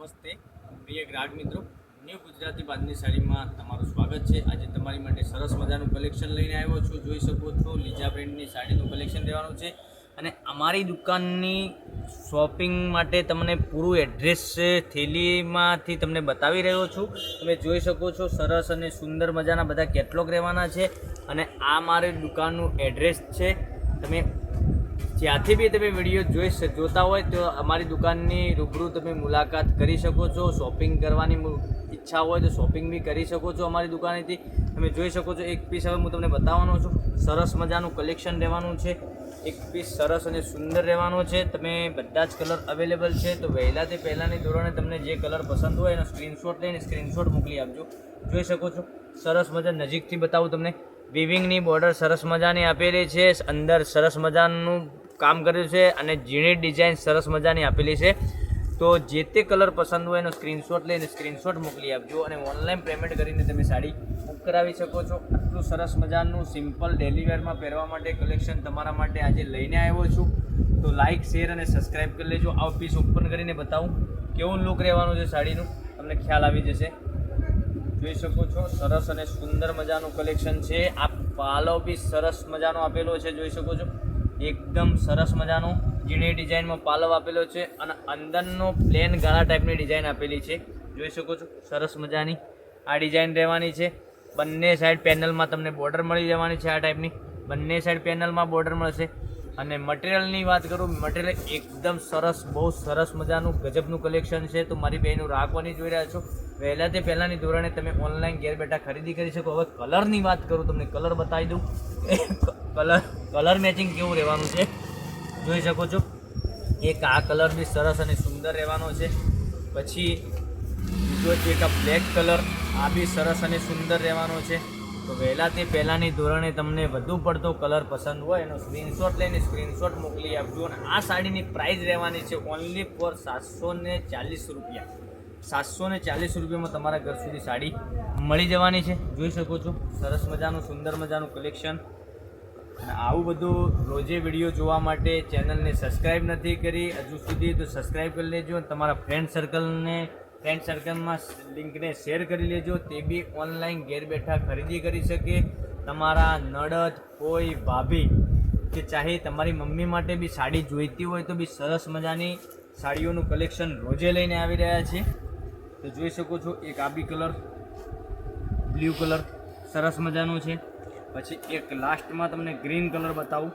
નમસ્તે પ્રિય ગ્રાહક મિત્રો, ન્યૂ ગુજરાતી બાંધણી સાડીમાં તમારું સ્વાગત છે। આજે તમારી માટે સરસ મજાનું કલેક્શન લઈને આવ્યો છું। જોઈ શકો છો લીજા બ્રેન્ડની સાડીનું કલેક્શન રહેવાનું છે અને અમારી દુકાનની શોપિંગ માટે તમને પૂરું એડ્રેસ થેલીમાંથી તમને બતાવી રહ્યો છું। તમે જોઈ શકો છો સરસ અને સુંદર મજાના બધા કેટલોગ રહેવાના છે અને આ મારી દુકાનનું એડ્રેસ છે। તમે જ્યાંથી બી તમે વિડીયો જોતા હોય તો અમારી દુકાનની રૂબરૂ તમે મુલાકાત કરી શકો છો। શોપિંગ કરવાની ઈચ્છા હોય તો શોપિંગ બી કરી શકો છો અમારી દુકાનેથી। તમે જોઈ શકો છો એક પીસ હવે હું તમને બતાવવાનો છું। સરસ મજાનું કલેક્શન રહેવાનું છે, એક પીસ સરસ અને સુંદર રહેવાનો છે। તમે બધા જ કલર અવેલેબલ છે, તો વહેલાથી પહેલાંની ધોરણે તમને જે કલર પસંદ હોય એનો સ્ક્રીનશોટ લઈને સ્ક્રીનશોટ મોકલી આપજો। જોઈ શકો છો સરસ મજા નજીકથી બતાવું તમને। વિવિંગની બોર્ડર સરસ મજાની આપેલી છે, અંદર સરસ મજાનું કામ કર્યું છે અને ઝીણી ડિઝાઇન સરસ મજાની આપેલી છે। તો જે તે કલર પસંદ હોય એનો સ્ક્રીનશોટ લઈને સ્ક્રીનશોટ મોકલી આપજો અને ઓનલાઈન પેમેન્ટ કરીને તમે સાડી બુક કરાવી શકો છો। આટલું સરસ મજાનું સિમ્પલ ડેલી વેરમાં પહેરવા માટે કલેક્શન તમારા માટે આજે લઈને આવ્યો છું। તો લાઇક, શેર અને સબસ્ક્રાઈબ કરી લેજો। આવો પીસ ઓપન કરીને બતાવું કેવું લુક રહેવાનું છે સાડીનું, તમને ખ્યાલ આવી જશે। જોઈ શકો છો સરસ અને સુંદર મજાનું કલેક્શન છે। આ પાલો બી સરસ મજાનો આપેલો છે, જોઈ શકો છો એકદમ સરસ મજાનો ઝીણી ડિઝાઇનમાં પાલવ આપેલો છે અને અંદરનો પ્લેન ગાળા ટાઈપની ડિઝાઇન આપેલી છે। જોઈ શકો છો સરસ મજાની આ ડિઝાઇન રહેવાની છે। બંને સાઈડ પેનલમાં તમને બોર્ડર મળી જવાની છે, આ ટાઈપની બંને સાઈડ પેનલમાં બોર્ડર મળશે। અને મટીરિયલની વાત કરું, મટીરિયલ એકદમ સરસ, બહુ સરસ મજાનું ગજબનું કલેક્શન છે। તો મારી બહેનો રાખવાની જોઈ રહ્યા છો, વહેલાથી પહેલાંની ધોરણે તમે ઓનલાઈન ઘેર બેઠા ખરીદી કરી શકો। હવે કલરની વાત કરું, તમને કલર બતાવી દઉં। કલર મેચિંગ કેવું રહેવાનું છે જોઈ શકો છો। એક આ કલર બી સરસ અને સુંદર રહેવાનો છે, પછી બીજો એક આ બ્લેક કલર, આ બી સરસ અને સુંદર રહેવાનો છે। તો વહેલાથી પહેલાંની ધોરણે તમને વધુ પડતો કલર પસંદ હોય એનો સ્ક્રીનશોટ લઈને સ્ક્રીનશોટ મોકલી આપજો। અને આ સાડીની પ્રાઇસ રહેવાની છે ઓનલી ફોર 740 રૂપિયા। 740 રૂપિયામાં તમારા ઘર સુધી સાડી મળી જવાની છે। જોઈ શકો છો સરસ મજાનું સુંદર મજાનું કલેક્શન। અને આવું બધું રોજે વિડીયો જોવા માટે ચેનલને સબસ્ક્રાઈબ નથી કરી હજુ સુધી તો સબસ્ક્રાઈબ કરી લેજો। તમારા ફ્રેન્ડ સર્કલમાં લિંકને શેર કરી લેજો, તે બી ઓનલાઈન ઘેર બેઠા ખરીદી કરી શકે। તમારા નણદ, કોઈ ભાભી કે ચાહે તમારી મમ્મી માટે બી સાડી જોઈતી હોય તો બી સરસ મજાની સાડીઓનું કલેક્શન રોજે લઈને આવી રહ્યા છે। તો જોઈ શકો છો એક આ બી કલર બ્લુ કલર સરસ મજાનું છે। પછી એક લાસ્ટમાં તમને ગ્રીન કલર બતાવું।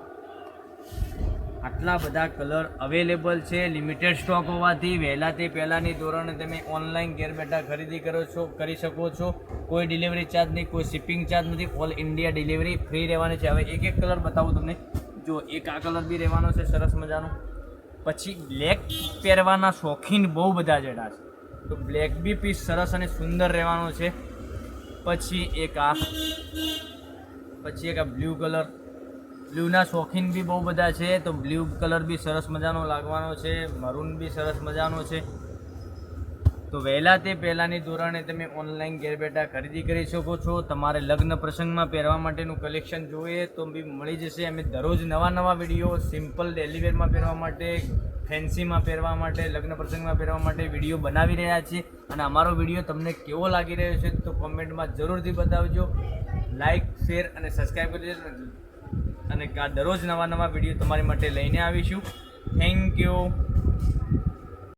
આટલા બધા કલર અવેલેબલ છે, લિમિટેડ સ્ટોક હોવાથી વહેલાથી પહેલાંની ધોરણે તમે ઓનલાઈન ઘેર બેઠા ખરીદી કરી શકો છો। કોઈ ડિલિવરી ચાર્જ નહીં, કોઈ શિપિંગ ચાર્જ નથી, ઓલ ઇન્ડિયા ડિલિવરી ફ્રી રહેવાની છે। હવે એક એક કલર બતાવું તમને। જો એક આ કલર બી રહેવાનો છે સરસ મજાનો। પછી બ્લેક પહેરવાના શોખીન બહુ બધા જણા છે, તો બ્લેક બી પીસ સરસ અને સુંદર રહેવાનો છે। પછી એક આ બ્લુ કલર, બ્લુના શોખીન બી બહુ બધા છે, તો બ્લુ કલર બી સરસ મજાનો લાગવાનો છે। મરૂન બી સરસ મજાનો છે। તો વહેલાથી પહેલાંની ધોરણે તમે ઓનલાઈન ઘેર બેઠા ખરીદી કરી શકો છો। તમારે લગ્ન પ્રસંગમાં પહેરવા માટેનું કલેક્શન જોઈએ તો બી મળી જશે। અમે દરરોજ નવા વિડીયો સિમ્પલ ડેલી વેરમાં પહેરવા માટે, ફેન્સીમાં પહેરવા માટે, લગ્ન પ્રસંગમાં પહેરવા માટે વિડીયો બનાવી રહ્યા છીએ। અને અમારો વિડીયો તમને કેવો લાગી રહ્યો છે તો કોમેન્ટમાં જરૂરથી બતાવજો। લાઇક, શેર અને સબસ્ક્રાઈબ કરી દેજો અને દરરોજ નવા વિડીયો તમારી માટે લઈને આવીશું। Thank you.